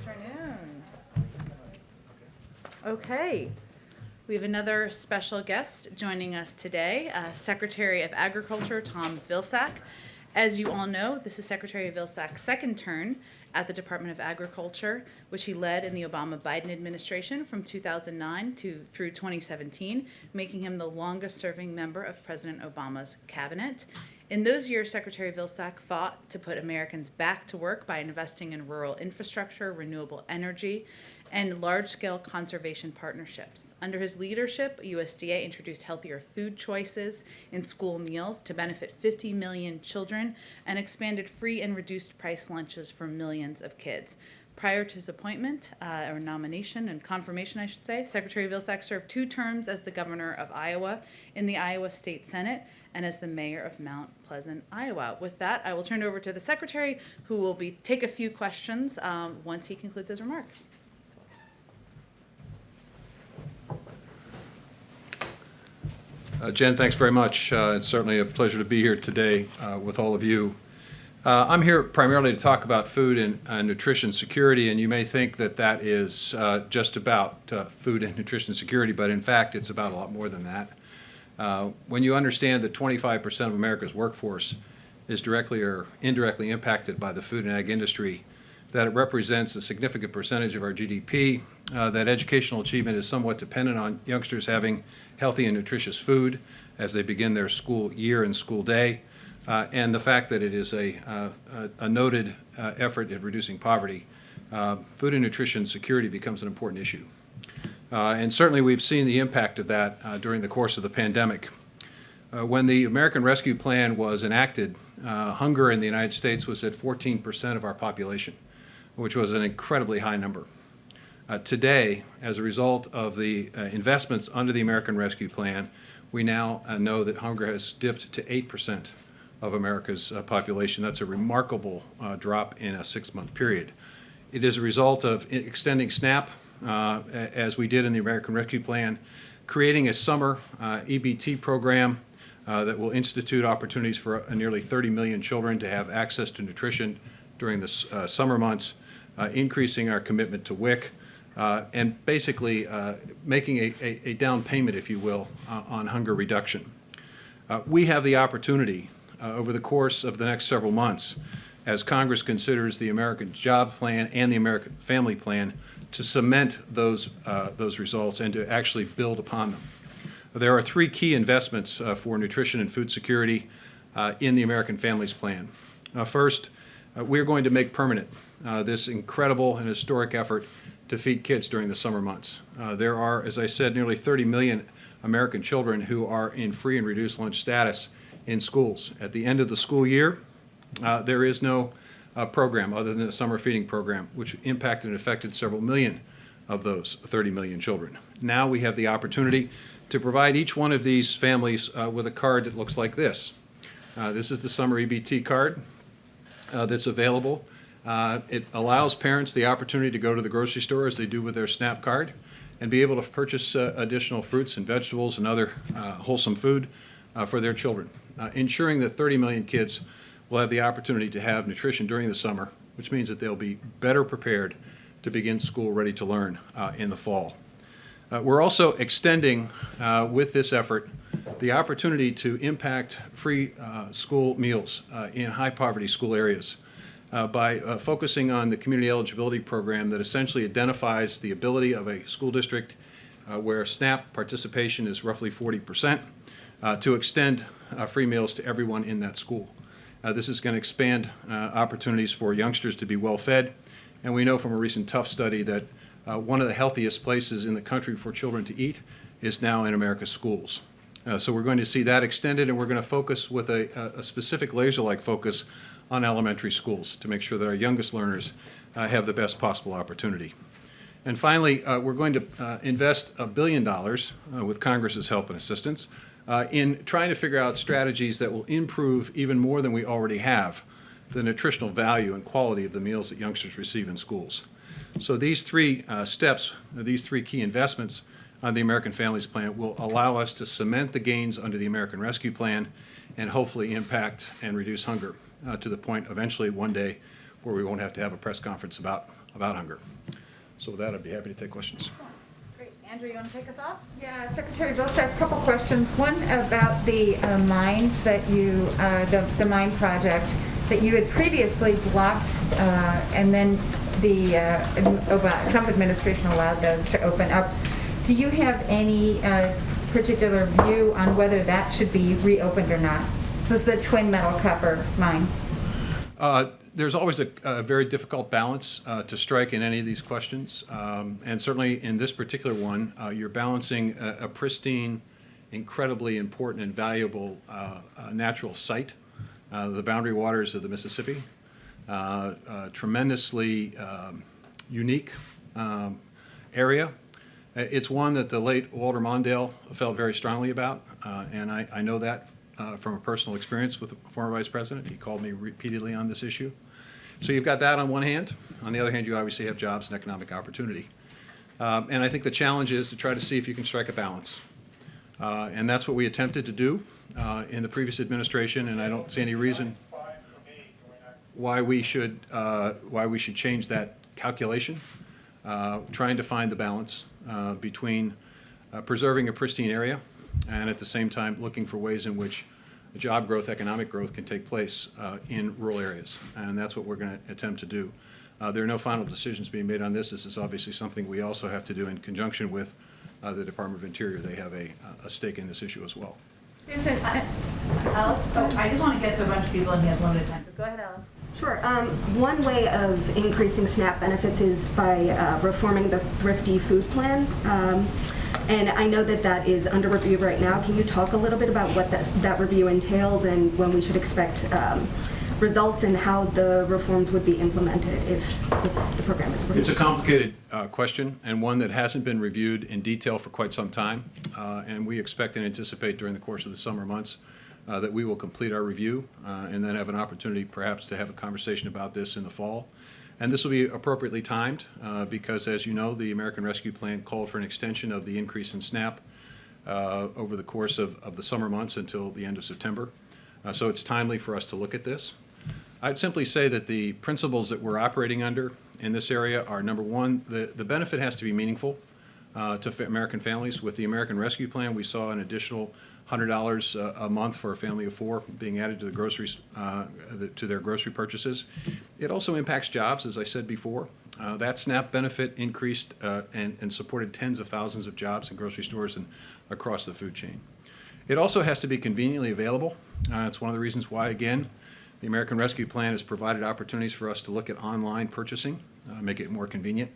afternoon. Okay, we have another special guest joining us today, Secretary of Agriculture Tom Vilsack. As you all know, this is Secretary Vilsack's second turn at the Department of Agriculture, which he led in the Obama-Biden administration from 2009 through 2017, making him the longest-serving member of President Obama's cabinet. In those years, Secretary Vilsack fought to put Americans back to work by investing in rural infrastructure, renewable energy, and large-scale conservation partnerships. Under his leadership, USDA introduced healthier food choices in school meals to benefit 50 million children and expanded free and reduced price lunches for millions of kids. Prior to his appointment, or nomination and confirmation, I should say, Secretary Vilsack served 2 terms as the governor of Iowa in the Iowa State Senate and as the mayor of Mount Pleasant, Iowa. With that, I will turn it over to the secretary, who will take a few questions once he concludes his remarks. Jen, thanks very much. It's certainly a pleasure to be here today with all of you. I'm here primarily to talk about food and nutrition security, and you may think that that is just about food and nutrition security, but in fact, it's about a lot more than that. When you understand that 25% of America's workforce is directly or indirectly impacted by the food and ag industry, that it represents a significant percentage of our GDP, that educational achievement is somewhat dependent on youngsters having healthy and nutritious food as they begin their school year and school day, and the fact that it is a noted effort at reducing poverty, food and nutrition security becomes an important issue. And certainly we've seen the impact of that during the course of the pandemic. When the American Rescue Plan was enacted, hunger in the United States was at 14% of our population, which was an incredibly high number. Today, as a result of the investments under the American Rescue Plan, we now know that hunger has dipped to 8% of America's population. That's a remarkable drop in a 6-month period. It is a result of extending SNAP, as we did in the American Rescue Plan, creating a summer EBT program that will institute opportunities for nearly 30 million children to have access to nutrition during the summer months, increasing our commitment to WIC, and basically making a down payment, if you will, on hunger reduction. We have the opportunity over the course of the next several months, as Congress considers the American Job Plan and the American Family Plan, to cement those results and to actually build upon them. There are 3 key investments for nutrition and food security in the American Families Plan. First, we're going to make permanent this incredible and historic effort to feed kids during the summer months. There are, as I said, nearly 30 million American children who are in free and reduced lunch status in schools. At the end of the school year, there is no program other than a summer feeding program, which impacted and affected several million of those 30 million children. Now we have the opportunity to provide each one of these families with a card that looks like this. This is the summer EBT card that's available. It allows parents the opportunity to go to the grocery store, as they do with their SNAP card, and be able to purchase additional fruits and vegetables and other wholesome food for their children, ensuring that 30 million kids will have the opportunity to have nutrition during the summer, which means that they'll be better prepared to begin school ready to learn in the fall. We're also extending, with this effort, the opportunity to impact free school meals in high-poverty school areas by focusing on the community eligibility program that essentially identifies the ability of a school district where SNAP participation is roughly 40% to extend free meals to everyone in that school. This is going to expand opportunities for youngsters to be well fed, and we know from a recent Tufts study that one of the healthiest places in the country for children to eat is now in America's schools. So we're going to see that extended, and we're going to focus with a specific laser-like focus on elementary schools to make sure that our youngest learners have the best possible opportunity. And finally, we're going to invest $1 billion with Congress's help and assistance in trying to figure out strategies that will improve even more than we already have the nutritional value and quality of the meals that youngsters receive in schools. So these 3 steps, these 3 key investments on the American Families Plan will allow us to cement the gains under the American Rescue Plan and hopefully impact and reduce hunger to the point eventually one day where we won't have to have a press conference about hunger. So with that, I'd be happy to take questions. Great. Andrew, you want to take us off? Yeah, Secretary Vilsack, a couple questions. One about the mines that you, the mine project that you had previously blocked, and then the Trump administration allowed those to open up. Do you have any particular view on whether that should be reopened or not? This is the twin metal copper mine. There's always a very difficult balance to strike in any of these questions. And certainly in this particular one, you're balancing a pristine, incredibly important and valuable natural site, the boundary waters of the Mississippi, tremendously unique area. It's one that the late Walter Mondale felt very strongly about, and I know that from a personal experience with the former vice president. He called me repeatedly on this issue. So you've got that on one hand. On the other hand, you obviously have jobs and economic opportunity. And I think the challenge is to try to see if you can strike a balance. And that's what we attempted to do in the previous administration, and I don't see any reason why we should change that calculation. Trying to find the balance between preserving a pristine area and at the same time looking for ways in which job growth, economic growth can take place in rural areas. And that's what we're going to attempt to do. There are no final decisions being made on this. This is obviously something we also have to do in conjunction with the Department of Interior. They have a stake in this issue as well. Alex, I just want to get to a bunch of people and he has limited time, so go ahead, Alex. Sure. One way of increasing SNAP benefits is by reforming the Thrifty Food Plan. And I know that that is under review right now. Can you talk a little bit about what that review entails and when we should expect results and how the reforms would be implemented if the program is approved? It's a complicated question and one that hasn't been reviewed in detail for quite some time. And we expect and anticipate during the course of the summer months that we will complete our review and then have an opportunity perhaps to have a conversation about this in the fall. And this will be appropriately timed because, as you know, the American Rescue Plan called for an extension of the increase in SNAP over the course of the summer months until the end of September. So it's timely for us to look at this. I'd simply say that the principles that we're operating under in this area are, number one, the benefit has to be meaningful to American families. With the American Rescue Plan, we saw an additional $100 a month for a family of four being added to the groceries to their grocery purchases. It also impacts jobs, as I said before. That SNAP benefit increased and supported tens of thousands of jobs in grocery stores and across the food chain. It also has to be conveniently available. It's one of the reasons why, again, the American Rescue Plan has provided opportunities for us to look at online purchasing, make it more convenient.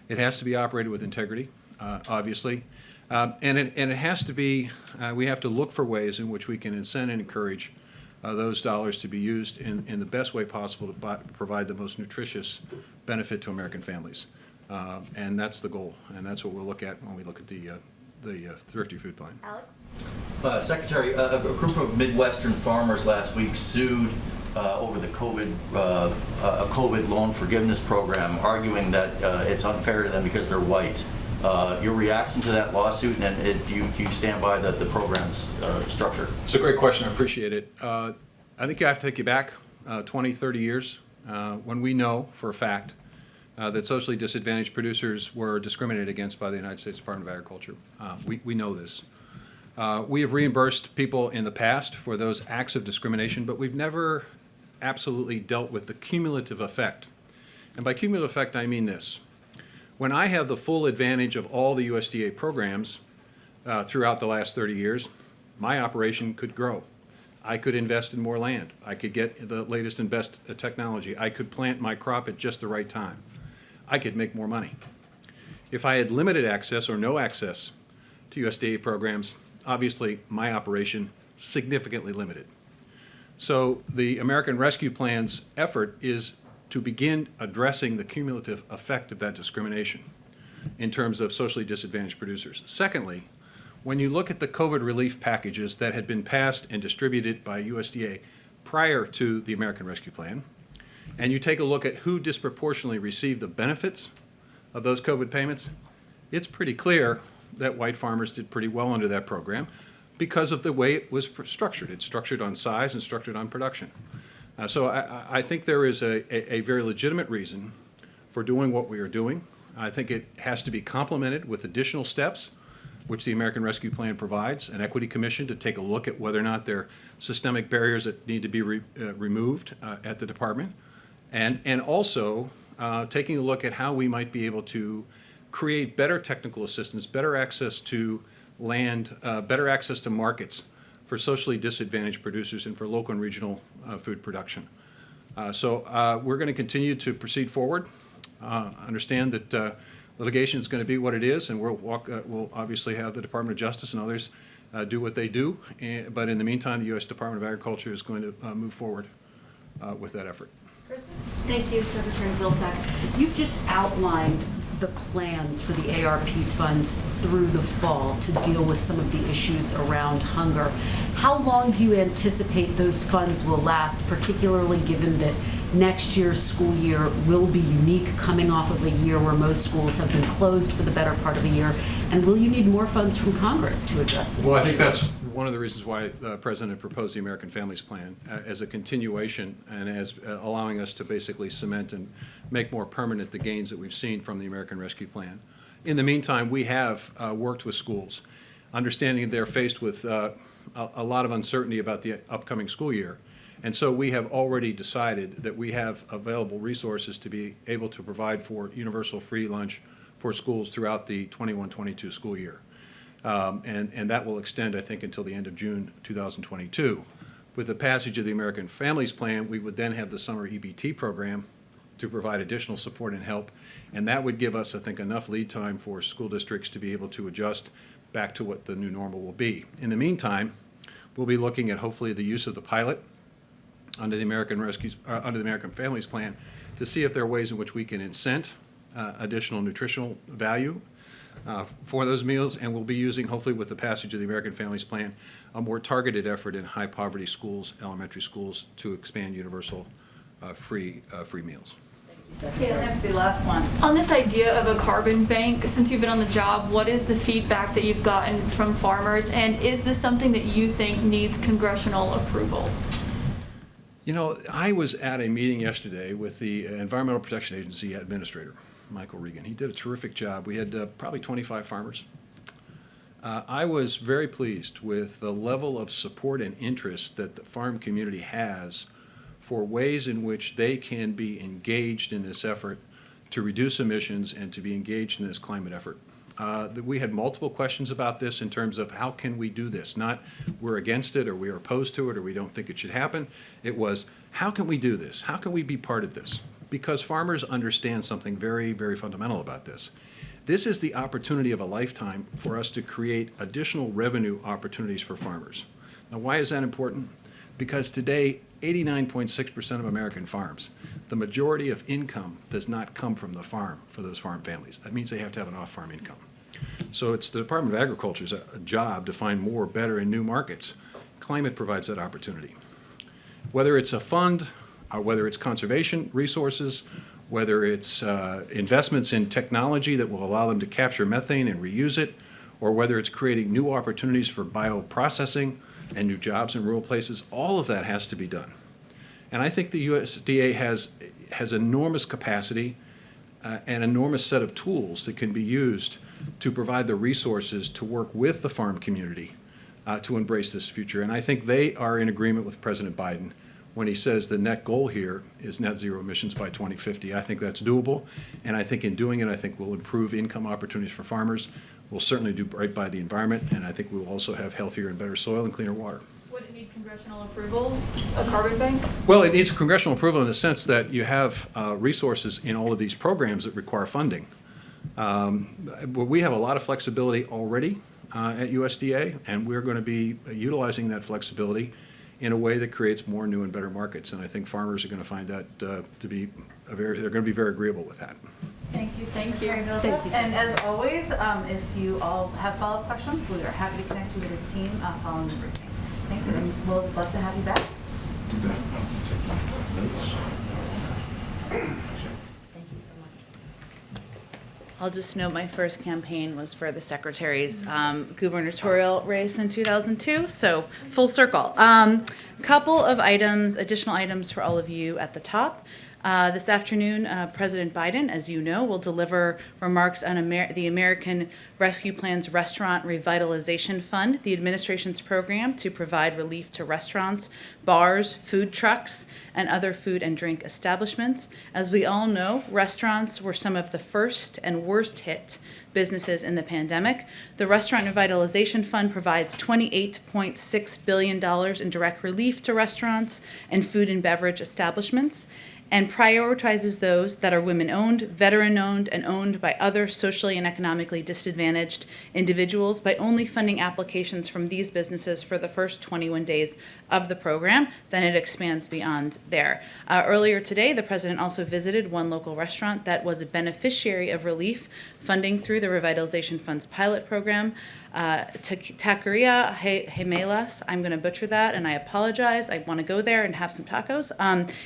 It has to be operated with integrity, obviously. And it has to be, we have to look for ways in which we can incent and encourage those dollars to be used in the best way possible to provide the most nutritious benefit to American families. And that's the goal, and that's what we'll look at when we look at the Thrifty Food Plan. Alex? Secretary, a group of Midwestern farmers last week sued over the COVID loan forgiveness program, arguing that it's unfair to them because they're white. Your reaction to that lawsuit, and do you stand by the program's structure? It's a great question. I appreciate it. I think I have to take you back 20, 30 years when we know for a fact that socially disadvantaged producers were discriminated against by the United States Department of Agriculture. We know this. We have reimbursed people in the past for those acts of discrimination, but we've never absolutely dealt with the cumulative effect. And by cumulative effect, I mean this. When I have the full advantage of all the USDA programs throughout the last 30 years, my operation could grow. I could invest in more land. I could get the latest and best technology. I could plant my crop at just the right time. I could make more money. If I had limited access or no access to USDA programs, obviously my operation significantly limited. So the American Rescue Plan's effort is to begin addressing the cumulative effect of that discrimination in terms of socially disadvantaged producers. Secondly, when you look at the COVID relief packages that had been passed and distributed by USDA prior to the American Rescue Plan, and you take a look at who disproportionately received the benefits of those COVID payments, it's pretty clear that white farmers did pretty well under that program because of the way it was structured. It's structured on size and structured on production. So I think there is a very legitimate reason for doing what we are doing. I think it has to be complemented with additional steps, which the American Rescue Plan provides, an equity commission to take a look at whether or not there are systemic barriers that need to be removed at the department, and also taking a look at how we might be able to create better technical assistance, better access to land, better access to markets for socially disadvantaged producers and for local and regional food production. So we're going to continue to proceed forward. Understand that litigation is going to be what it is, and we'll obviously have the Department of Justice and others do what they do. But in the meantime, the U.S. Department of Agriculture is going to move forward with that effort. Thank you, Secretary Vilsack. You've just outlined the plans for the ARP funds through the fall to deal with some of the issues around hunger. How long do you anticipate those funds will last, particularly given that next year's school year will be unique, coming off of a year where most schools have been closed for the better part of a year? And will you need more funds from Congress to address this Well, issue? I think that's one of the reasons why the President proposed the American Families Plan as a continuation and as allowing us to basically cement and make more permanent the gains that we've seen from the American Rescue Plan. In the meantime, we have worked with schools, understanding they're faced with a lot of uncertainty about the upcoming school year. And so we have already decided that we have available resources to be able to provide for universal free lunch for schools throughout the 21-22 school year. And that will extend, I think, until the end of June 2022. With the passage of the American Families Plan, we would then have the summer EBT program to provide additional support and help. And that would give us, I think, enough lead time for school districts to be able to adjust back to what the new normal will be. In the meantime, we'll be looking at hopefully the use of the pilot under the American Families Plan to see if there are ways in which we can incent additional nutritional value for those meals, and we'll be using, hopefully with the passage of the American Families Plan, a more targeted effort in high poverty schools, elementary schools, to expand universal free meals. Okay, that's the last one. On this idea of a carbon bank, since you've been on the job, what is the feedback that you've gotten from farmers, and is this something that you think needs congressional approval? You know, I was at a meeting yesterday with the Environmental Protection Agency administrator, Michael Regan. He did a terrific job. We had probably 25 farmers. I was very pleased with the level of support and interest that the farm community has for ways in which they can be engaged in this effort to reduce emissions and to be engaged in this climate effort. We had multiple questions about this in terms of how can we do this, not we're against it or we're opposed to it or we don't think it should happen. It was, how can we do this? How can we be part of this? Because farmers understand something very, very fundamental about this. This is the opportunity of a lifetime for us to create additional revenue opportunities for farmers. Now, why is that important? Because today, 89.6% of American farms, the majority of income does not come from the farm for those farm families. That means they have to have an off-farm income. So it's the Department of Agriculture's job to find more, better, and new markets. Climate provides that opportunity. Whether it's a fund, whether it's conservation resources, whether it's investments in technology that will allow them to capture methane and reuse it, or whether it's creating new opportunities for bioprocessing and new jobs in rural places, all of that has to be done. And I think the USDA has enormous capacity and enormous set of tools that can be used to provide the resources to work with the farm community to embrace this future. And I think they are in agreement with President Biden when he says the net goal here is net zero emissions by 2050. I think that's doable, and I think in doing it, I think we'll improve income opportunities for farmers. We'll certainly do right by the environment, and I think we'll also have healthier and better soil and cleaner water. Would it need congressional approval, a carbon bank? Well, it needs congressional approval in the sense that you have resources in all of these programs that require funding. We have a lot of flexibility already at USDA, and we're going to be utilizing that flexibility in a way that creates more new and better markets. And I think farmers are going to find that to be they're going to be very agreeable with that. Thank you, Thank Secretary you. Vilsack. Thank you, And as always, if you all have follow-up questions, we are happy to connect you with his team following the briefing. Thank you, and we'll love to have you back. Thank you so much. I'll just note my first campaign was for the secretary's gubernatorial race in 2002, so full circle. Couple of items, additional items for all of you at the top. This afternoon, President Biden, as you know, will deliver remarks on the American Rescue Plan's Restaurant Revitalization Fund, the administration's program to provide relief to restaurants, bars, food trucks, and other food and drink establishments. As we all know, restaurants were some of the first and worst hit businesses in the pandemic. The Restaurant Revitalization Fund provides $28.6 billion in direct relief to restaurants and food and beverage establishments, and prioritizes those that are women-owned, veteran-owned, and owned by other socially and economically disadvantaged individuals by only funding applications from these businesses for the first 21 days of the program. Then it expands beyond there. Earlier today, the president also visited one local restaurant that was a beneficiary of relief funding through the Revitalization Fund's pilot program. Taqueria Gemelas, I'm going to butcher that, and I apologize. I want to go there and have some tacos.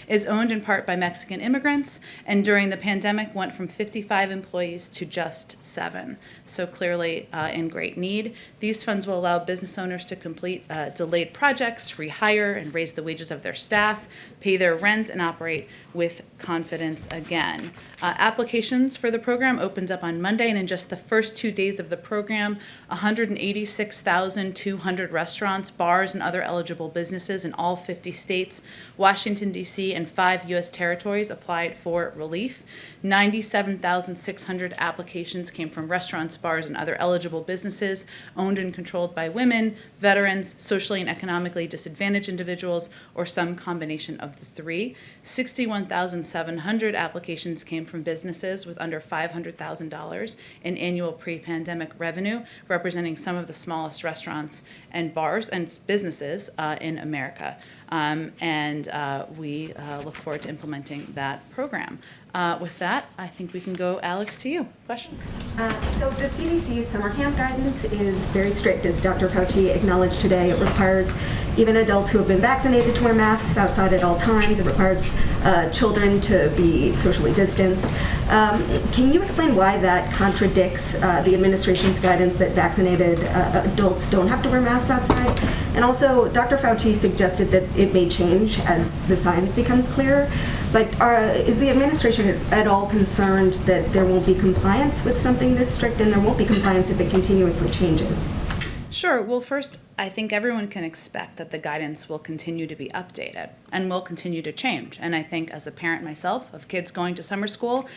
Is owned in part by Mexican immigrants, and during the pandemic went from 55 employees to just 7. So clearly in great need. These funds will allow business owners to complete delayed projects, rehire and raise the wages of their staff, pay their rent, and operate with confidence again. Applications for the program opens up on Monday, and in just the first 2 days of the program, 186,200 restaurants, bars, and other eligible businesses in all 50 states, Washington, D.C., and 5 U.S. territories applied for relief. 97,600 applications came from restaurants, bars, and other eligible businesses owned and controlled by women, veterans, socially and economically disadvantaged individuals, or some combination of the three. 61,700 applications came from businesses with under $500,000 in annual pre-pandemic revenue, representing some of the smallest restaurants and bars and businesses in America. We look forward to implementing that program. With that, I think we can go, Alex, to you. Questions? So the CDC's summer camp guidance is very strict, as Dr. Fauci acknowledged today. It requires even adults who have been vaccinated to wear masks outside at all times. It requires children to be socially distanced. Can you explain why that contradicts the administration's guidance that vaccinated adults don't have to wear masks outside? And also, Dr. Fauci suggested that it may change as the science becomes clearer. But is the administration at all concerned that there won't be compliance with something this strict, and there won't be compliance if it continuously changes? Sure. Well, first, I think everyone can expect that the guidance will continue to be updated and will continue to change. And I think as a parent myself of kids going to summer camp,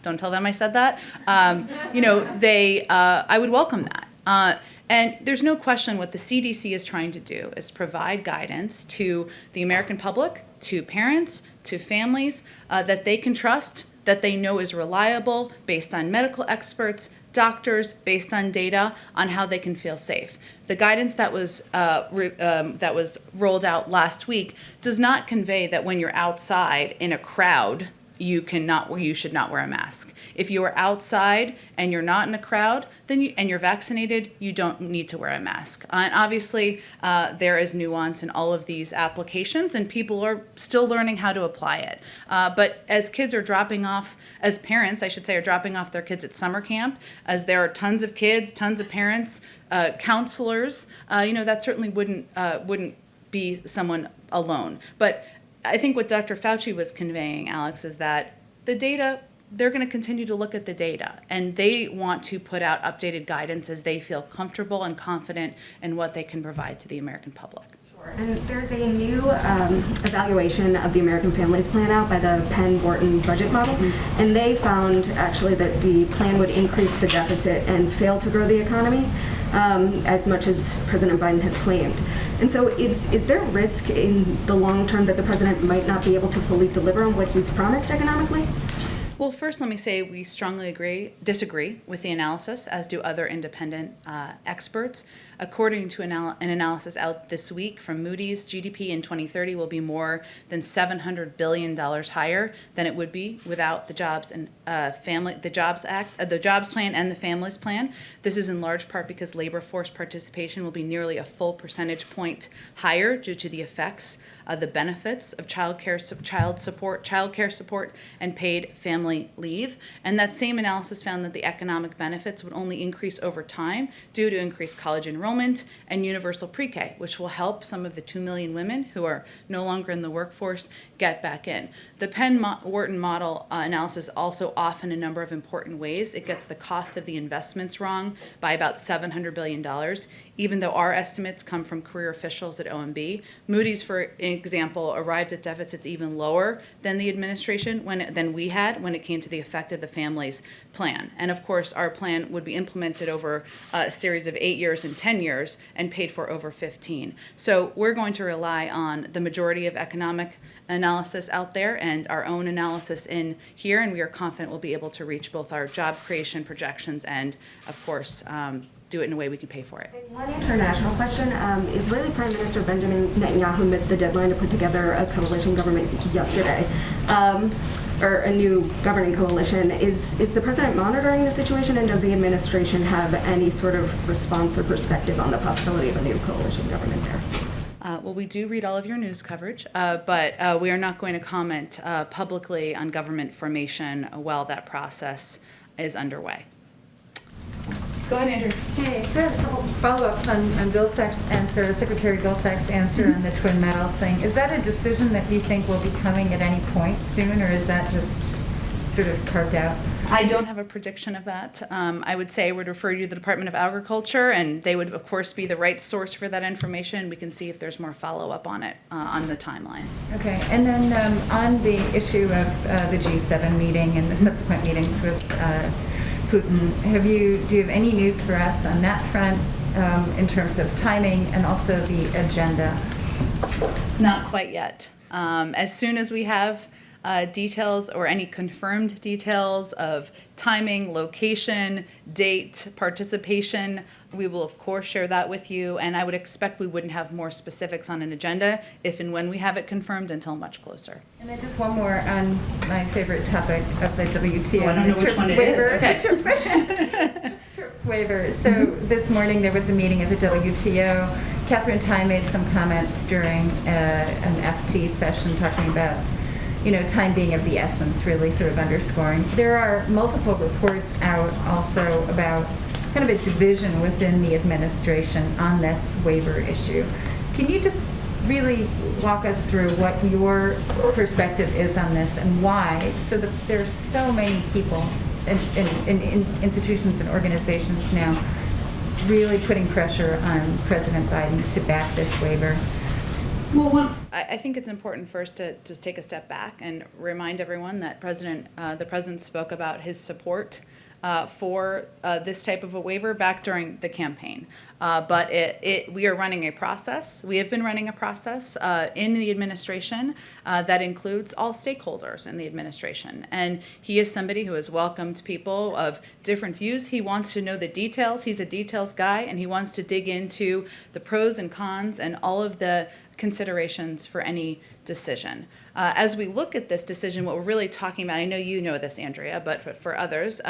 don't tell them I said that, I would welcome that. And there's no question what the CDC is trying to do is provide guidance to the American public, to parents, to families that they can trust, that they know is reliable, based on medical experts, doctors, based on data on how they can feel safe. The guidance that was rolled out last week does not convey that when you're outside in a crowd, you should not wear a mask. If you are outside and you're not in a crowd, and you're vaccinated, you don't need to wear a mask. And obviously, there is nuance in all of these applications, and people are still learning how to apply it. But as kids are dropping off, as parents, I should say, are dropping off their kids at summer camp, as there are tons of kids, tons of parents, counselors, that certainly wouldn't be someone alone. But I think what Dr. Fauci was conveying, Alex, is that the data, they're going to continue to look at the data, and they want to put out updated guidance as they feel comfortable and confident in what they can provide to the American public. Sure. And there's a new evaluation of the American Families Plan out by the Penn-Wharton budget model, and they found actually that the plan would increase the deficit and fail to grow the economy as much as President Biden has claimed. And so is there risk in the long term that the president might not be able to fully deliver on what he's promised economically? Well, first, let me say we strongly disagree with the analysis, as do other independent experts. According to an analysis out this week from Moody's, GDP in 2030 will be more than $700 billion higher than it would be without the Jobs and the Jobs Act, the Jobs Plan and the Families Plan. This is in large part because labor force participation will be nearly a full percentage point higher due to the effects of the benefits of child care support, and paid family leave. And that same analysis found that the economic benefits would only increase over time due to increased college enrollment and universal pre-K, which will help some of the 2 million women who are no longer in the workforce get back in. The Penn-Wharton model analysis also off in a number of important ways. It gets the cost of the investments wrong by about $700 billion, even though our estimates come from career officials at OMB. Moody's, for example, arrived at deficits even lower than the administration than we had when it came to the effect of the Families Plan. And of course, our plan would be implemented over a series of 8 years and 10 years and paid for over 15. So we're going to rely on the majority of economic analysis out there and our own analysis in here, and we are confident we'll be able to reach both our job creation projections and, of course, do it in a way we can pay for it. And one international question. Israeli Prime Minister Benjamin Netanyahu missed the deadline to put together a coalition government yesterday, or a new governing coalition. Is the president monitoring the situation, and does the administration have any sort of response or perspective on the possibility of a new coalition government there? Well, we do read all of your news coverage, but we are not going to comment publicly on government formation while that process is underway. Go ahead, Andrew. Hey, so I have a couple follow-ups on Vilsack's answer, Secretary Vilsack's answer on the twin metals thing. Is that a decision that you think will be coming at any point soon, or is that just sort of carved out? I don't have a prediction of that. I would say I would refer you to the Department of Agriculture, and they would, of course, be the right source for that information. We can see if there's more follow-up on it on the timeline. Okay, and then on the issue of the G7 meeting and the subsequent meetings with Putin, do you have any news for us on that front in terms of timing and also the agenda? Not quite yet. As soon as we have details or any confirmed details of timing, location, date, participation, we will of course share that with you, and I would expect we wouldn't have more specifics on an agenda if and when we have it confirmed until much closer. And then just one more on my favorite topic of the WTO. Oh, I don't know which one it is. Okay. TRIPS waiver. So this morning there was a meeting of the WTO. Catherine Tai made some comments during an FT session talking about, you know, time being of the essence, really sort of underscoring. There are multiple reports out also about kind of a division within the administration on this waiver issue. Can you just really walk us through what your perspective is on this and why, so that there's so many people in institutions and organizations now really putting pressure on President Biden to back this waiver? Well, I think it's important first to just take a step back and remind everyone that the president spoke about his support for this type of a waiver back during the campaign. But we are running a process. We have been running a process in the administration that includes all stakeholders in the administration. And he is somebody who has welcomed people of different views. He wants to know the details. He's a details guy, and he wants to dig into the pros and cons and all of the considerations for any decision. As we look at this decision, what we're really talking about, I know you know this, Andrea, but for others,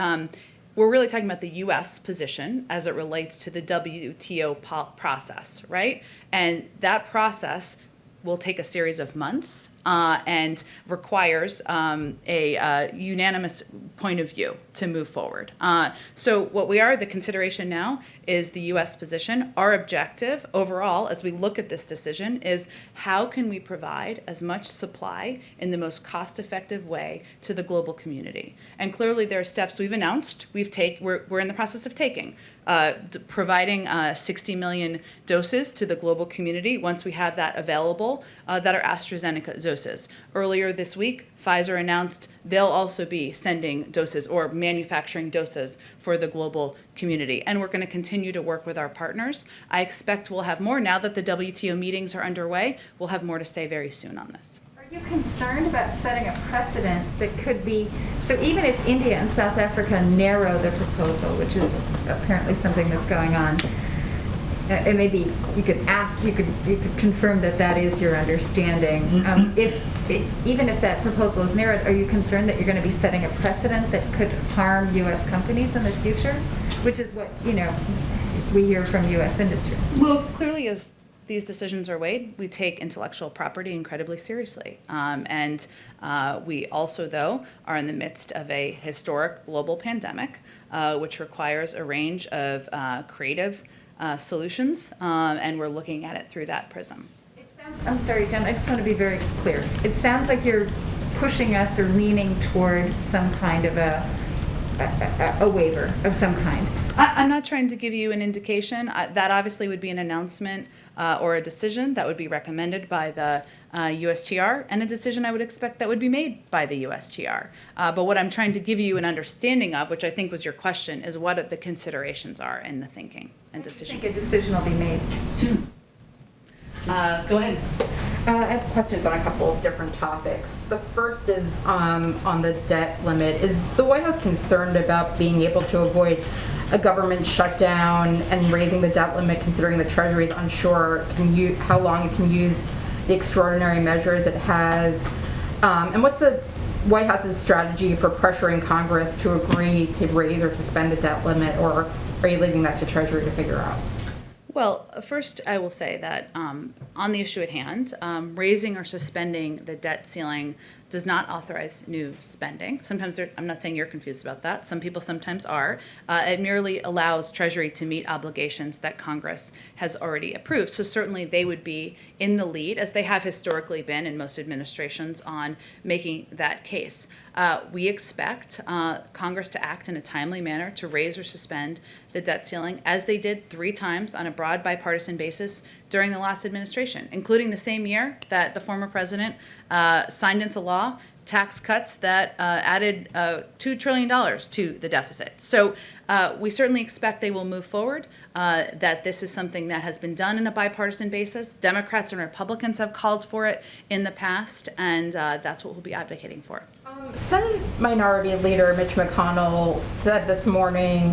we're really talking about the U.S. position as it relates to the WTO process, right? And that process will take a series of months and requires a unanimous point of view to move forward. So what the consideration now is the U.S. position. Our objective overall, as we look at this decision, is how can we provide as much supply in the most cost-effective way to the global community? And clearly there are steps we've announced. We're in the process of taking, providing 60 million doses to the global community once we have that available, that are AstraZeneca doses. Earlier this week, Pfizer announced they'll also be sending doses or manufacturing doses for the global community. And we're going to continue to work with our partners. I expect we'll have more now that the WTO meetings are underway. We'll have more to say very soon on this. Are you concerned about setting a precedent that could be, so even if India and South Africa narrow the proposal, which is apparently something that's going on, and maybe you could confirm that that is your understanding. Even if that proposal is narrowed, are you concerned that you're going to be setting a precedent that could harm U.S. companies in the future? Which is what, we hear from U.S. industry. Well, clearly, as these decisions are weighed, we take intellectual property incredibly seriously. And we also, though, are in the midst of a historic global pandemic, which requires a range of creative solutions, and we're looking at it through that prism. I'm sorry, Jen, I just want to be very clear. It sounds like you're pushing us or leaning toward some kind of a waiver of some kind. I'm not trying to give you an indication. That obviously would be an announcement or a decision that would be recommended by the USTR, and a decision I would expect that would be made by the USTR. But what I'm trying to give you an understanding of, which I think was your question, is what the considerations are in the thinking and decision. I think a decision will be made Soon. Go ahead. I have questions on a couple of different topics. The first is on the debt limit. Is the White House concerned about being able to avoid a government shutdown and raising the debt limit, considering the Treasury is unsure how long it can use the extraordinary measures it has? And what's the White House's strategy for pressuring Congress to agree to raise or suspend the debt limit, or are you leaving that to Treasury to figure out? Well, first, I will say that on the issue at hand, raising or suspending the debt ceiling does not authorize new spending. Sometimes, I'm not saying you're confused about that. Some people sometimes are. It merely allows Treasury to meet obligations that Congress has already approved. So certainly they would be in the lead, as they have historically been in most administrations, on making that case. We expect Congress to act in a timely manner to raise or suspend the debt ceiling, as they did 3 times on a broad bipartisan basis during the last administration, including the same year that the former president signed into law tax cuts that added $2 trillion to the deficit. So we certainly expect they will move forward, that this is something that has been done on a bipartisan basis. Democrats and Republicans have called for it in the past, and that's what we'll be advocating for. Senate Minority Leader Mitch McConnell said this morning,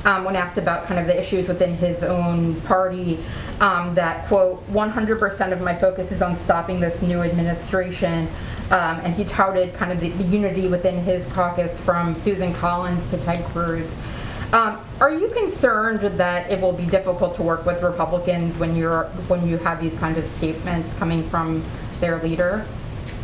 when asked about kind of the issues within his own party, that, quote, 100% of my focus is on stopping this new administration. And he touted kind of the unity within his caucus, from Susan Collins to Ted Cruz. Are you concerned that it will be difficult to work with Republicans when you have these kinds of statements coming from their leader?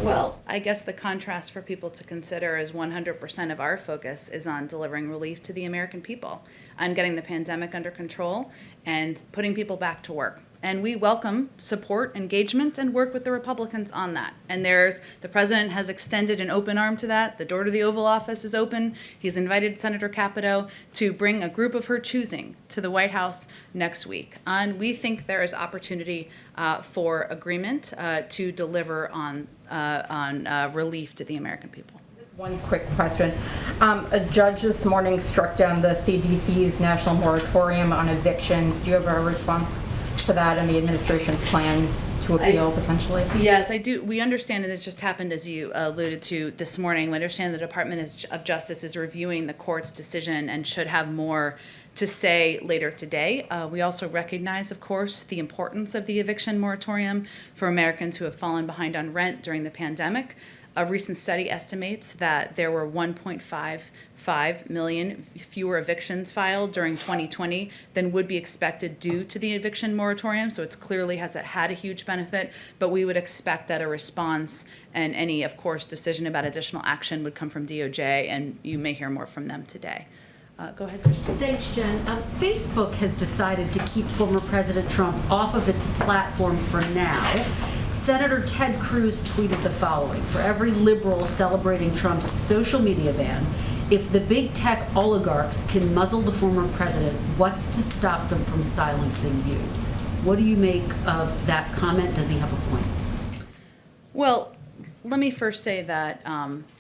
Well, I guess the contrast for people to consider is 100% of our focus is on delivering relief to the American people, on getting the pandemic under control and putting people back to work. And we welcome support, engagement, and work with the Republicans on that. And the president has extended an open arm to that. The door to the Oval Office is open. He's invited Senator Capito to bring a group of her choosing to the White House next week. And we think there is opportunity for agreement to deliver on relief to the American people. One quick question. A judge this morning struck down the CDC's national moratorium on evictions. Do you have a response to that and the administration's plans to appeal potentially? Yes, I do. We understand, and this just happened, as you alluded to this morning, we understand the Department of Justice is reviewing the court's decision and should have more to say later today. We also recognize, of course, the importance of the eviction moratorium for Americans who have fallen behind on rent during the pandemic. A recent study estimates that there were 1.55 million fewer evictions filed during 2020 than would be expected due to the eviction moratorium. So it clearly has had a huge benefit, but we would expect that a response and any, of course, decision about additional action would come from DOJ, and you may hear more from them today. Go ahead, Christine. Thanks, Jen. Facebook has decided to keep former President Trump off of its platform for now. Senator Ted Cruz tweeted the following: for every liberal celebrating Trump's social media ban, if the big tech oligarchs can muzzle the former president, what's to stop them from silencing you? What do you make of that comment? Does he have a point? Well, let me first say that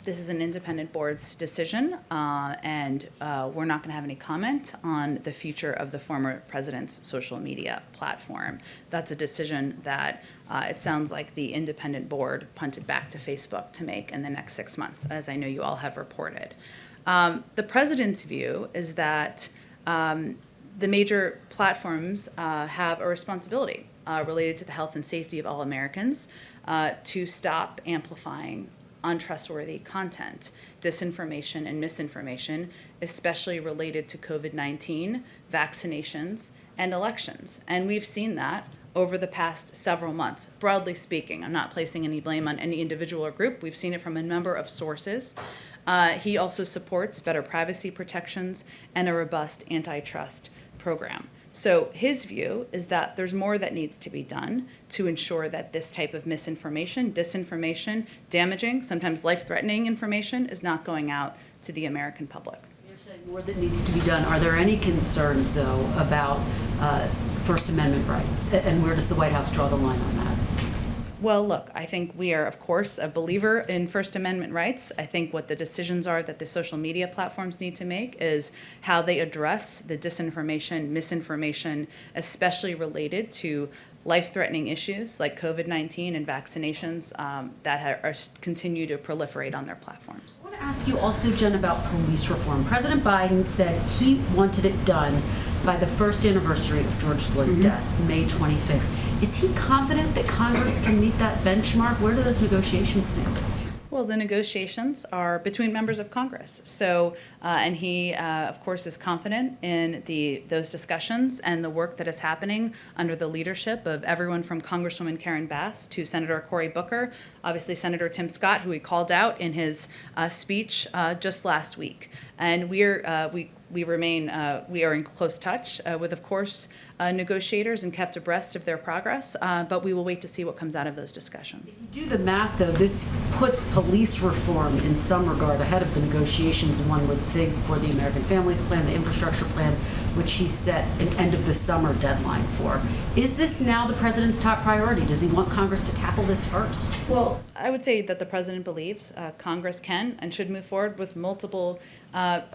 this is an independent board's decision, and we're not going to have any comment on the future of the former president's social media platform. That's a decision that it sounds like the independent board punted back to Facebook to make in the next 6 months, as I know you all have reported. The president's view is that the major platforms have a responsibility related to the health and safety of all Americans to stop amplifying untrustworthy content, disinformation and misinformation, especially related to COVID-19, vaccinations, and elections. And we've seen that over the past several months, broadly speaking. I'm not placing any blame on any individual or group. We've seen it from a number of sources. He also supports better privacy protections and a robust antitrust program. So his view is that there's more that needs to be done to ensure that this type of misinformation, disinformation, damaging, sometimes life-threatening information is not going out to the American public. You're saying more that needs to be done. Are there any concerns, though, about First Amendment rights? And where does the White House draw the line on that? Well, look, I think we are, of course, a believer in First Amendment rights. I think what the decisions are that the social media platforms need to make is how they address the disinformation, misinformation, especially related to life-threatening issues like COVID-19 and vaccinations that continue to proliferate on their platforms. I want to ask you also, Jen, about police reform. President Biden said he wanted it done by the first anniversary of George Floyd's death, May 25th. Is he confident that Congress can meet that benchmark? Where do those negotiations stand? Well, the negotiations are between members of Congress. So, and he, of course, is confident in those discussions and the work that is happening under the leadership of everyone from Congresswoman Karen Bass to Senator Cory Booker, obviously Senator Tim Scott, who he called out in his speech just last week. And we are in close touch with, of course, negotiators and kept abreast of their progress, but we will wait to see what comes out of those discussions. If you do the math, though, this puts police reform in some regard ahead of the negotiations, one would think, for the American Families Plan, the infrastructure plan, which he set an end of the summer deadline for. Is this now the president's top priority? Does he want Congress to tackle this first? Well, I would say that the president believes Congress can and should move forward with multiple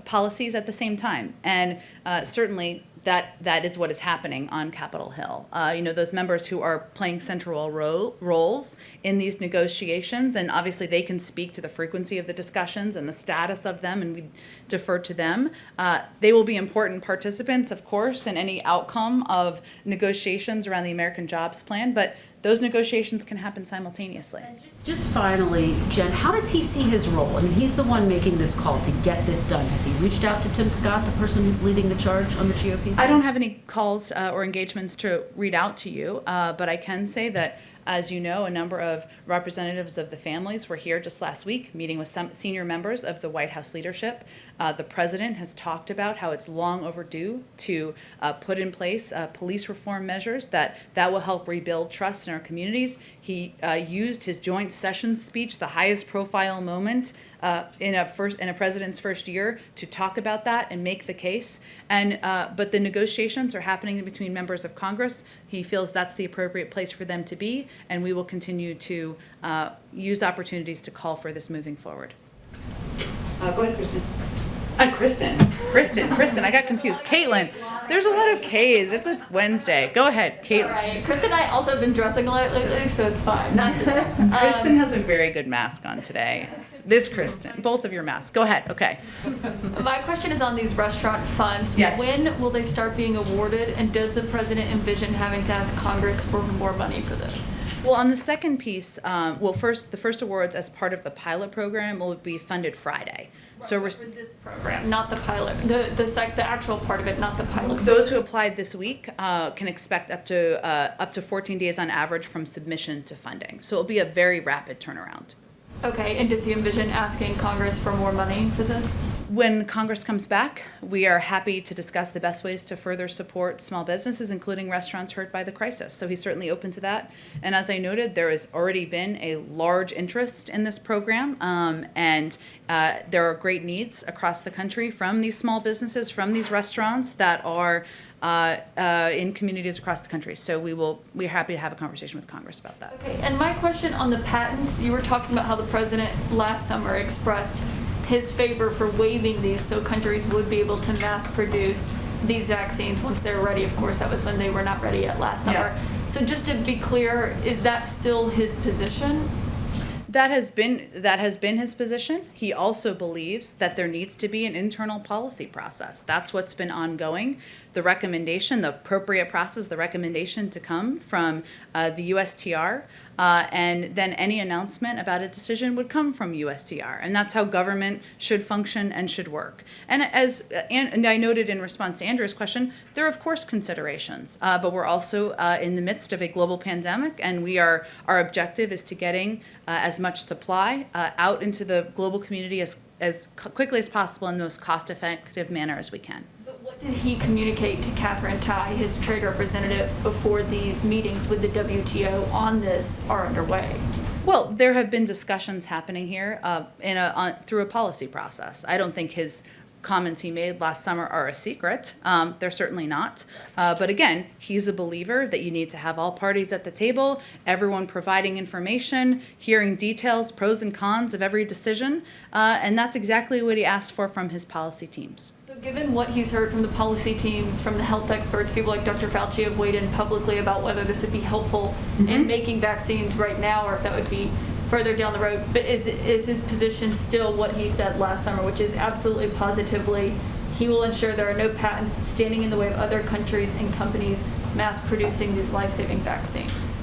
policies at the same time. And certainly that is what is happening on Capitol Hill. Those members who are playing central roles in these negotiations, and obviously they can speak to the frequency of the discussions and the status of them, and we defer to them. They will be important participants, of course, in any outcome of negotiations around the American Jobs Plan, but those negotiations can happen simultaneously. Just finally, Jen, how does he see his role? I mean, he's the one making this call to get this done. Has he reached out to Tim Scott, the person who's leading the charge on the GOP side? I don't have any calls or engagements to read out to you, but I can say that, as you know, a number of representatives of the families were here just last week meeting with some senior members of the White House leadership. The president has talked about how it's long overdue to put in place police reform measures that will help rebuild trust in our communities. He used his joint session speech, the highest profile moment in a president's first year, to talk about that and make the case. But the negotiations are happening between members of Congress. He feels that's the appropriate place for them to be, and we will continue to use opportunities to call for this moving forward. Go ahead, Kristen. Kristen, I got confused. Caitlin, there's a lot of K's. It's a Wednesday. Go ahead, Caitlin. All right. Kristen and I also have been dressing a lot lately, so it's fine. Kristen has a very good mask on today. This Kristen, both of your masks. Go ahead, okay. My question is on these restaurant funds. Yes. When will they start being awarded, and does the president envision having to ask Congress for more money for this? Well, on the second piece, the first awards as part of the pilot program will be funded Friday. So we're for this program, not the pilot, the actual part of it, not the pilot. Those who applied this week can expect up to 14 days on average from submission to funding. So it'll be a very rapid turnaround. Okay, and does he envision asking Congress for more money for this? When Congress comes back, we are happy to discuss the best ways to further support small businesses, including restaurants hurt by the crisis. So he's certainly open to that. And as I noted, there has already been a large interest in this program, and there are great needs across the country from these small businesses, from these restaurants that are in communities across the country. So we're happy to have a conversation with Congress about that. Okay, and my question on the patents, you were talking about how the president last summer expressed his favor for waiving these so countries would be able to mass produce these vaccines once they're ready. Of course, that was when they were not ready yet last summer. Yeah. So just to be clear, is that still his position? That has been his position. He also believes that there needs to be an internal policy process. That's what's been ongoing. The recommendation, the appropriate process, the recommendation to come from the USTR, and then any announcement about a decision would come from USTR. And that's how government should function and should work. And and I noted in response to Andrew's question, there are of course considerations, but we're also in the midst of a global pandemic, and our objective is to getting as much supply out into the global community as quickly as possible in the most cost-effective manner as we can. But what did he communicate to Catherine Tai, his trade representative, before these meetings with the WTO on this are underway? Well, there have been discussions happening here through a policy process. I don't think his comments he made last summer are a secret. They're certainly not. But again, he's a believer that you need to have all parties at the table, everyone providing information, hearing details, pros and cons of every decision. And that's exactly what he asked for from his policy teams. So given what he's heard from the policy teams, from the health experts, people like Dr. Fauci have weighed in publicly about whether this would be helpful in making vaccines right now, or if that would be further down the road. But is his position still what he said last summer, which is absolutely positively he will ensure there are no patents standing in the way of other countries and companies mass producing these life-saving vaccines?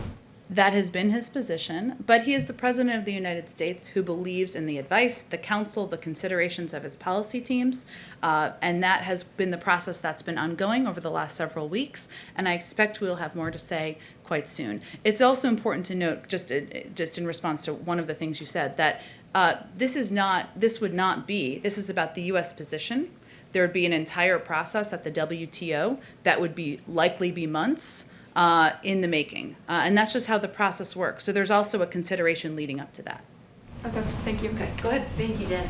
That has been his position, but he is the President of the United States who believes in the advice, the counsel, the considerations of his policy teams, and that has been the process that's been ongoing over the last several weeks, and I expect we'll have more to say quite soon. It's also important to note, just in response to one of the things you said, that this is about the U.S. position. There would be an entire process at the WTO that would likely be months in the making. And that's just how the process works. So there's also a consideration leading up to that. Okay, thank you. Okay, go ahead. Thank you, Jen.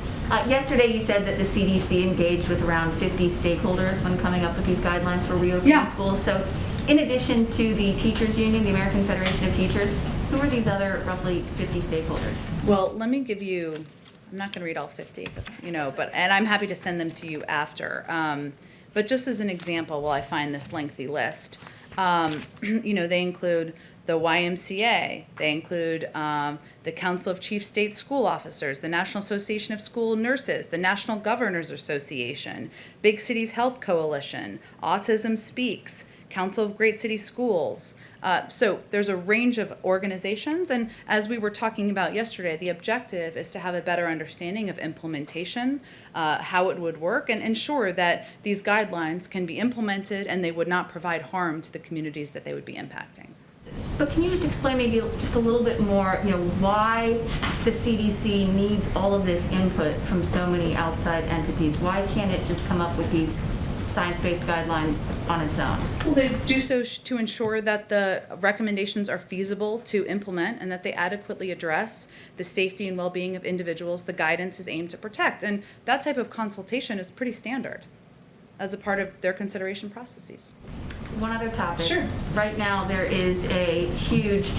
Yesterday you said that the CDC engaged with around 50 stakeholders when coming up with these guidelines for reopening schools. So in addition to the Teachers Union, the American Federation of Teachers, who are these other roughly 50 stakeholders? Well, let me give you, I'm not going to read all 50, and I'm happy to send them to you after. But just as an example, while I find this lengthy list, they include the YMCA, they include the Council of Chief State School Officers, the National Association of School Nurses, the National Governors Association, Big Cities Health Coalition, Autism Speaks, Council of Great City Schools. So there's a range of organizations, and as we were talking about yesterday, the objective is to have a better understanding of implementation, how it would work, and ensure that these guidelines can be implemented and they would not provide harm to the communities that they would be impacting. But can you just explain maybe just a little bit more, why the CDC needs all of this input from so many outside entities? Why can't it just come up with these science-based guidelines on its own? Well, they do so to ensure that the recommendations are feasible to implement and that they adequately address the safety and well-being of individuals the guidance is aimed to protect. And that type of consultation is pretty standard as a part of their consideration processes. One other topic. Sure. Right now there is a huge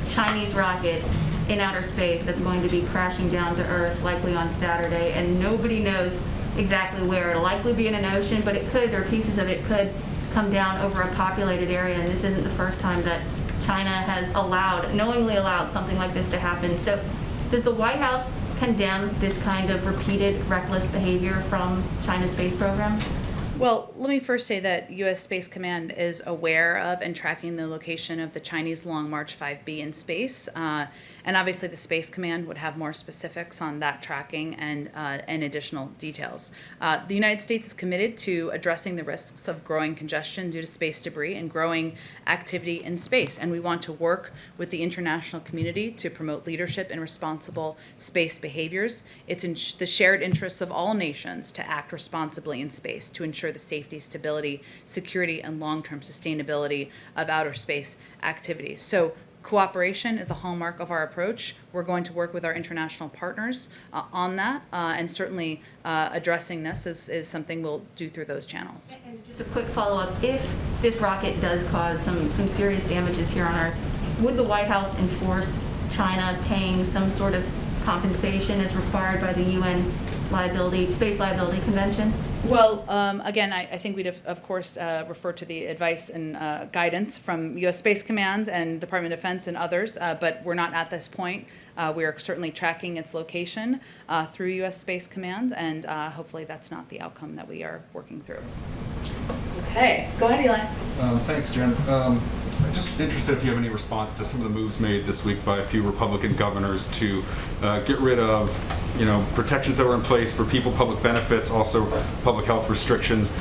Chinese rocket in outer space that's going to be crashing down to Earth likely on Saturday, and nobody knows exactly where. It'll likely be in an ocean, but it could, or pieces of it could, come down over a populated area, and this isn't the first time that China has knowingly allowed something like this to happen. So does the White House condemn this kind of repeated reckless behavior from China's space program? Well, let me first say that U.S. Space Command is aware of and tracking the location of the Chinese Long March 5B in space. And obviously the Space Command would have more specifics on that tracking and additional details. The United States is committed to addressing the risks of growing congestion due to space debris and growing activity in space. And we want to work with the international community to promote leadership and responsible space behaviors. It's in the shared interests of all nations to act responsibly in space to ensure the safety, stability, security, and long-term sustainability of outer space activities. So cooperation is a hallmark of our approach. We're going to work with our international partners on that, and certainly addressing this is something we'll do through those channels. And just a quick follow-up, if this rocket does cause some serious damages here on Earth, would the White House enforce China paying some sort of compensation as required by the UN space liability convention? Well, again, I think we'd of course refer to the advice and guidance from U.S. Space Command and Department of Defense and others, but we're not at this point. We are certainly tracking its location through U.S. Space Command, and hopefully that's not the outcome that we are working through. Okay, go ahead, Eli. Thanks, Jen. I'm just interested if you have any response to some of the moves made this week by a few Republican governors to get rid of, protections that were in place for people, public benefits, also public health restrictions,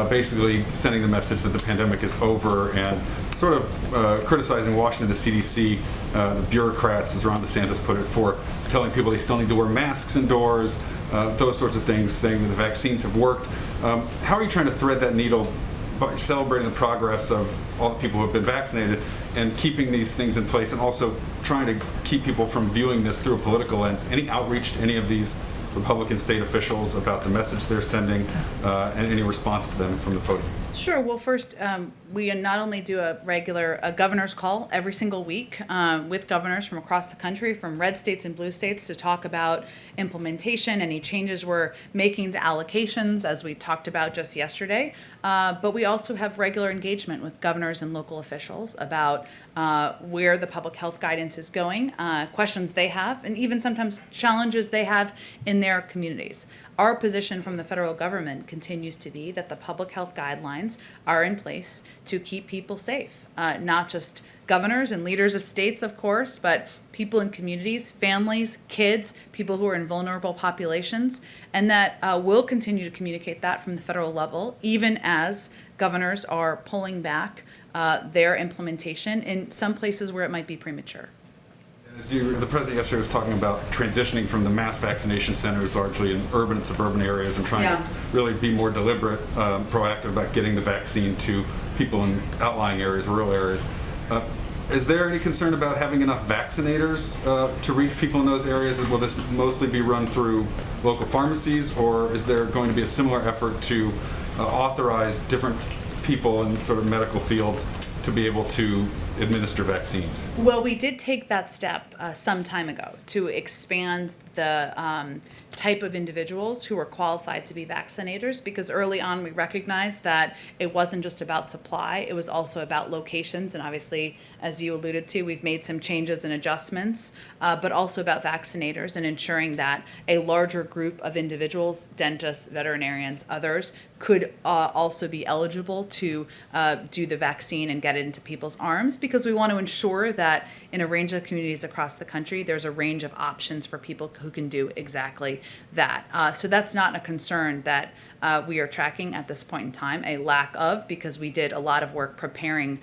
basically sending the message that the pandemic is over and sort of criticizing Washington, the CDC, the bureaucrats, as Ron DeSantis put it, for telling people they still need to wear masks indoors, those sorts of things, saying that the vaccines have worked. How are you trying to thread that needle by celebrating the progress of all the people who have been vaccinated and keeping these things in place, and also trying to keep people from viewing this through a political lens? Any outreach to any of these Republican state officials about the message they're sending, and any response to them from the podium? Sure. Well, first, we not only do a governor's call every single week with governors from across the country, from red states and blue states, to talk about implementation, any changes we're making to allocations, as we talked about just yesterday. But we also have regular engagement with governors and local officials about where the public health guidance is going, questions they have, and even sometimes challenges they have in their communities. Our position from the federal government continues to be that the public health guidelines are in place to keep people safe, not just governors and leaders of states, of course, but people in communities, families, kids, people who are in vulnerable populations, and that we'll continue to communicate that from the federal level, even as governors are pulling back their implementation in some places where it might be premature. The president yesterday was talking about transitioning from the mass vaccination centers largely in urban and suburban areas and trying to really be more deliberate, proactive about getting the vaccine to people in outlying areas, rural areas. Is there any concern about having enough vaccinators to reach people in those areas? Will this mostly be run through local pharmacies, or is there going to be a similar effort to authorize different people in sort of medical fields to be able to administer vaccines? Well, we did take that step some time ago to expand the type of individuals who are qualified to be vaccinators, because early on we recognized that it wasn't just about supply, it was also about locations, and obviously, as you alluded to, we've made some changes and adjustments, but also about vaccinators and ensuring that a larger group of individuals, dentists, veterinarians, others, could also be eligible to do the vaccine and get it into people's arms, because we want to ensure that in a range of communities across the country, there's a range of options for people who can do exactly that. So that's not a concern that we are tracking at this point in time, a lack of, because we did a lot of work preparing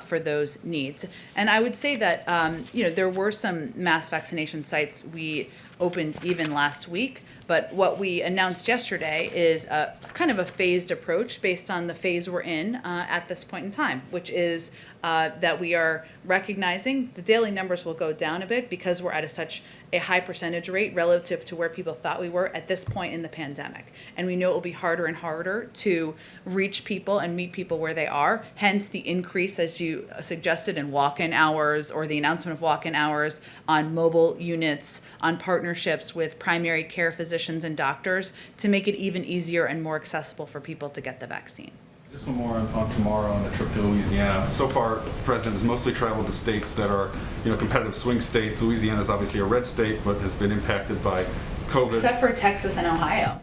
for those needs. And I would say that, there were some mass vaccination sites we opened even last week, but what we announced yesterday is a kind of a phased approach based on the phase we're in at this point in time, which is that we are recognizing the daily numbers will go down a bit because we're at such a high percentage rate relative to where people thought we were at this point in the pandemic. And we know it will be harder and harder to reach people and meet people where they are, hence the increase, as you suggested, in walk-in hours, or the announcement of walk-in hours on mobile units, on partnerships with primary care physicians and doctors to make it even easier and more accessible for people to get the vaccine. Just one more on tomorrow on the trip to Louisiana. So far, the president has mostly traveled to states that are, competitive swing states. Louisiana is obviously a red state, but has been impacted by COVID. Except for Texas and Ohio.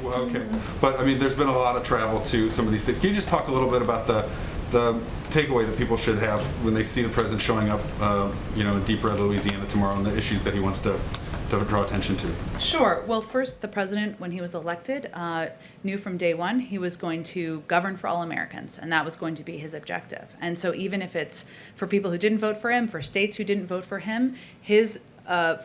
Well, okay. But, there's been a lot of travel to some of these states. Can you just talk a little bit about the takeaway that people should have when they see the president showing up, in deep red Louisiana tomorrow, and the issues that he wants to draw attention to? Sure. Well, first, the president, when he was elected, knew from day one he was going to govern for all Americans, and that was going to be his objective. And so even if it's for people who didn't vote for him, for states who didn't vote for him, his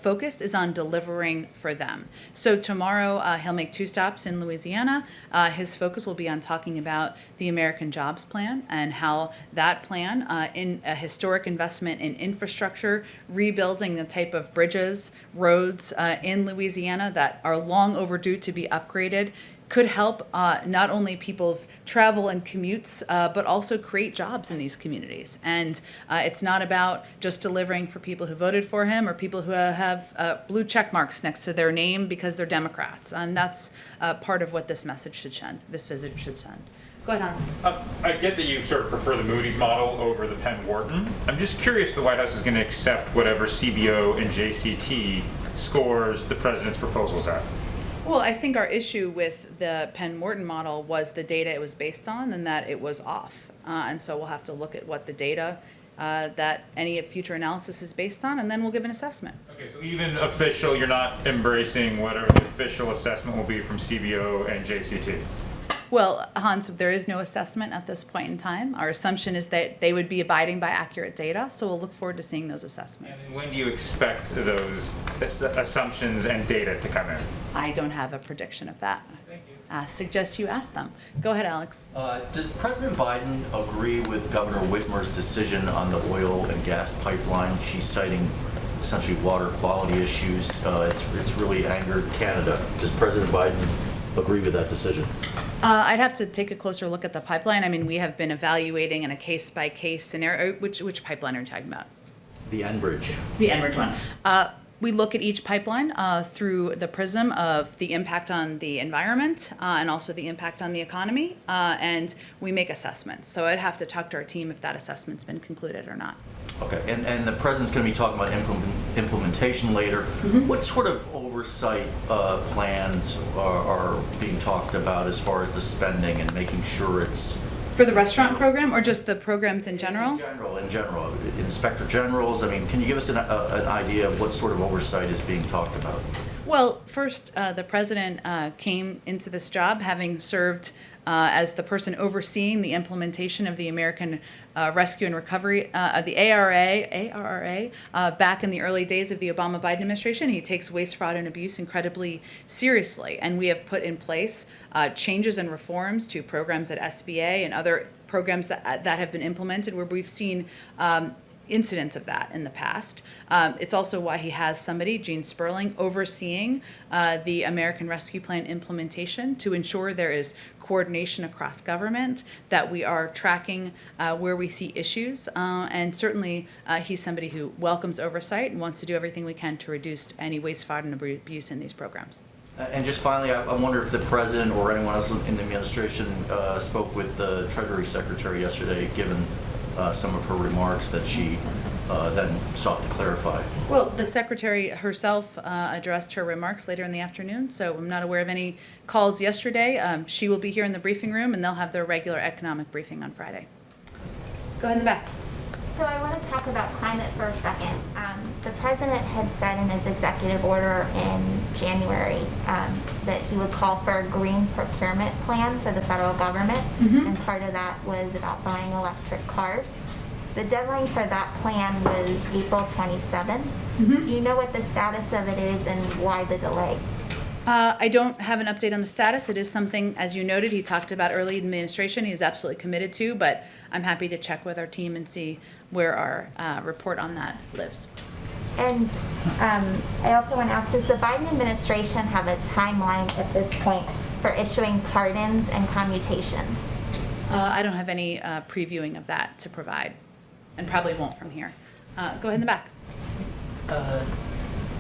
focus is on delivering for them. So tomorrow he'll make 2 stops in Louisiana. His focus will be on talking about the American Jobs Plan and how that plan, in a historic investment in infrastructure, rebuilding the type of bridges, roads in Louisiana that are long overdue to be upgraded, could help not only people's travel and commutes, but also create jobs in these communities. And it's not about just delivering for people who voted for him or people who have blue check marks next to their name because they're Democrats. And that's part of what this message should send, this visit should send. Go ahead, Hans. I get that you sort of prefer the Moody's model over the Penn Wharton. I'm just curious if the White House is going to accept whatever CBO and JCT scores the president's proposals at. Well, I think our issue with the Penn Wharton model was the data it was based on and that it was off. And so we'll have to look at what the data that any future analysis is based on, and then we'll give an assessment. Okay, so even official, you're not embracing whatever the official assessment will be from CBO and JCT? Well, Hans, there is no assessment at this point in time. Our assumption is that they would be abiding by accurate data, so we'll look forward to seeing those assessments. And when do you expect those assumptions and data to come in? I don't have a prediction of that. Thank you. Suggest you ask them. Go ahead, Alex. Does President Biden agree with Governor Whitmer's decision on the oil and gas pipeline? She's citing essentially water quality issues. It's really angered Canada. Does President Biden agree with that decision? I'd have to take a closer look at the pipeline. I mean, we have been evaluating in a case-by-case scenario. Which pipeline are you talking about? The Enbridge. The Enbridge one. We look at each pipeline through the prism of the impact on the environment and also the impact on the economy, and we make assessments. So I'd have to talk to our team if that assessment's been concluded or not. Okay, and the president's going to be talking about implementation later. Mm-hmm. What sort of oversight plans are being talked about as far as the spending and making sure it's... For the restaurant program or just the programs in general? In general. Inspector generals, I mean, can you give us an idea of what sort of oversight is being talked about? Well, first, the president came into this job having served as the person overseeing the implementation of the American Rescue and Recovery, the ARRA, back in the early days of the Obama-Biden administration. He takes waste, fraud, and abuse incredibly seriously, and we have put in place changes and reforms to programs at SBA and other programs that have been implemented where we've seen incidents of that in the past. It's also why he has somebody, Gene Sperling, overseeing the American Rescue Plan implementation to ensure there is coordination across government, that we are tracking where we see issues, and certainly he's somebody who welcomes oversight and wants to do everything we can to reduce any waste, fraud, and abuse in these programs. And just finally, I wonder if the president or anyone else in the administration spoke with the Treasury Secretary yesterday, given some of her remarks that she then sought to clarify. Well, the Secretary herself addressed her remarks later in the afternoon, so I'm not aware of any calls yesterday. She will be here in the briefing room, and they'll have their regular economic briefing on Friday. Go ahead in the back. So I want to talk about climate for a second. The president had said in his executive order in January that he would call for a green procurement plan for the federal government, and part of that was about buying electric cars. The deadline for that plan was April 27. Do you know what the status of it is and why the delay? I don't have an update on the status. It is something, as you noted, he talked about early administration. He's absolutely committed to, but I'm happy to check with our team and see where our report on that lives. And I also want to ask, does the Biden administration have a timeline at this point for issuing pardons and commutations? I don't have any previewing of that to provide, and probably won't from here. Go ahead in the back.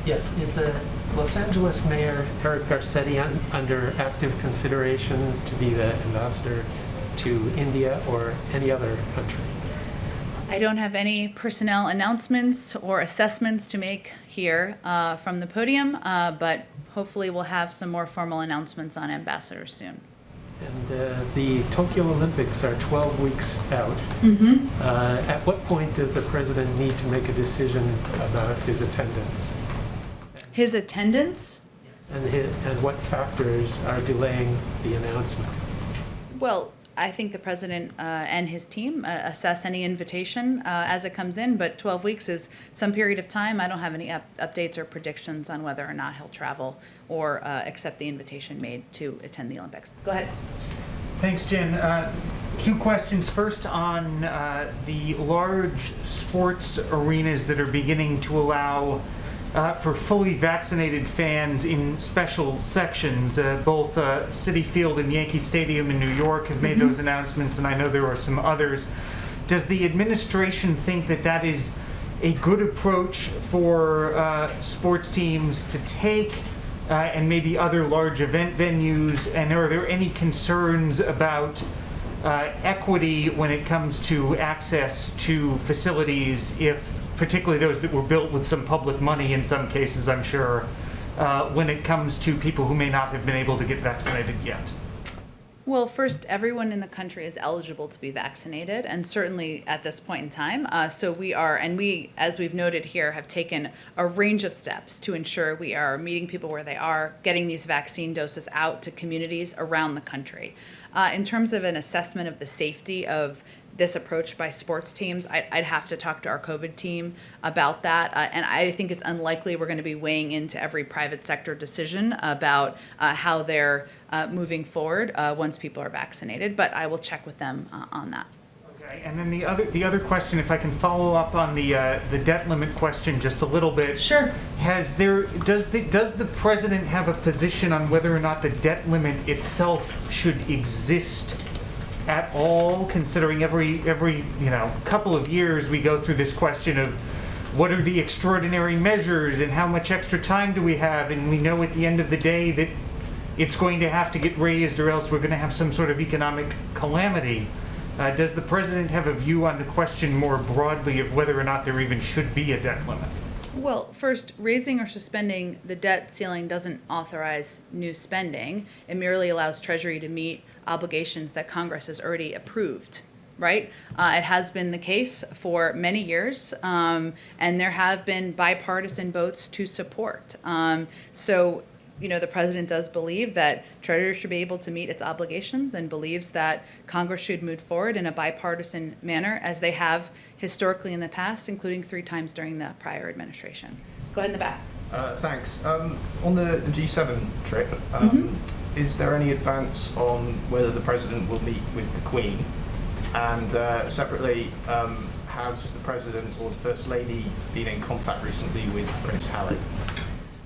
Yes, is the Los Angeles Mayor Eric Garcetti under active consideration to be the ambassador to India or any other country? I don't have any personnel announcements or assessments to make here from the podium, but hopefully we'll have some more formal announcements on ambassadors soon. And the Tokyo Olympics are 12 weeks out. At what point does the president need to make a decision about his attendance? His attendance? And what factors are delaying the announcement? Well, I think the president and his team assess any invitation as it comes in, but 12 weeks is some period of time. I don't have any updates or predictions on whether or not he'll travel or accept the invitation made to attend the Olympics. Go ahead. Thanks, Jen. Two questions. First, on the large sports arenas that are beginning to allow for fully vaccinated fans in special sections. Both Citi Field and Yankee Stadium in New York have made those announcements, and I know there are some others. Does the administration think that that is a good approach for sports teams to take, and maybe other large event venues? And are there any concerns about equity when it comes to access to facilities, particularly those that were built with some public money in some cases, I'm sure, when it comes to people who may not have been able to get vaccinated yet? Well, first, everyone in the country is eligible to be vaccinated, and certainly at this point in time. So we are, and we, as we've noted here, have taken a range of steps to ensure we are meeting people where they are, getting these vaccine doses out to communities around the country. In terms of an assessment of the safety of this approach by sports teams, I'd have to talk to our COVID team about that. And I think it's unlikely we're going to be weighing into every private sector decision about how they're moving forward once people are vaccinated. But I will check with them on that. Okay, and then the other question, if I can follow up on the debt limit question just a little bit. Sure. Does the president have a position on whether or not the debt limit itself should exist at all, considering every couple of years we go through this question of what are the extraordinary measures and how much extra time do we have, and we know at the end of the day that it's going to have to get raised or else we're going to have some sort of economic calamity. Does the president have a view on the question more broadly of whether or not there even should be a debt limit? Well, first, raising or suspending the debt ceiling doesn't authorize new spending. It merely allows Treasury to meet obligations that Congress has already approved, right? It has been the case for many years, and there have been bipartisan votes to support. So, the president does believe that Treasury should be able to meet its obligations and believes that Congress should move forward in a bipartisan manner, as they have historically in the past, including 3 times during the prior administration. Go ahead in the back. Thanks. On the G7 trip, is there any advance on whether the president will meet with the Queen? And separately, has the president or the First Lady been in contact recently with Prince Harry?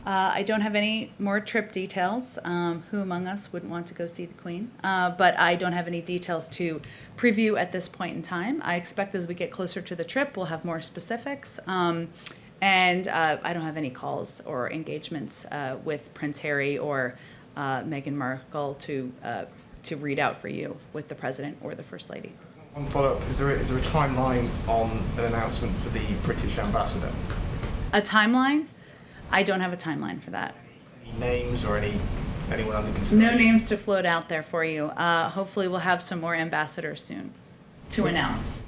I don't have any more trip details. Who among us wouldn't want to go see the Queen? But I don't have any details to preview at this point in time. I expect as we get closer to the trip, we'll have more specifics. And I don't have any calls or engagements with Prince Harry or Meghan Markle to read out for you with the President or the First Lady. One follow-up, is there a timeline on an announcement for the British ambassador? A timeline? I don't have a timeline for that. Any names or anyone under consideration? No names to float out there for you. Hopefully we'll have some more ambassadors soon to announce.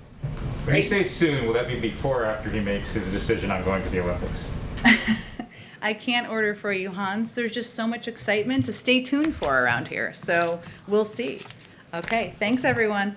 When you say soon, will that be before or after he makes his decision on going to the Olympics? I can't order for you, Hans. There's just so much excitement to stay tuned for around here. So we'll see. Okay, thanks everyone.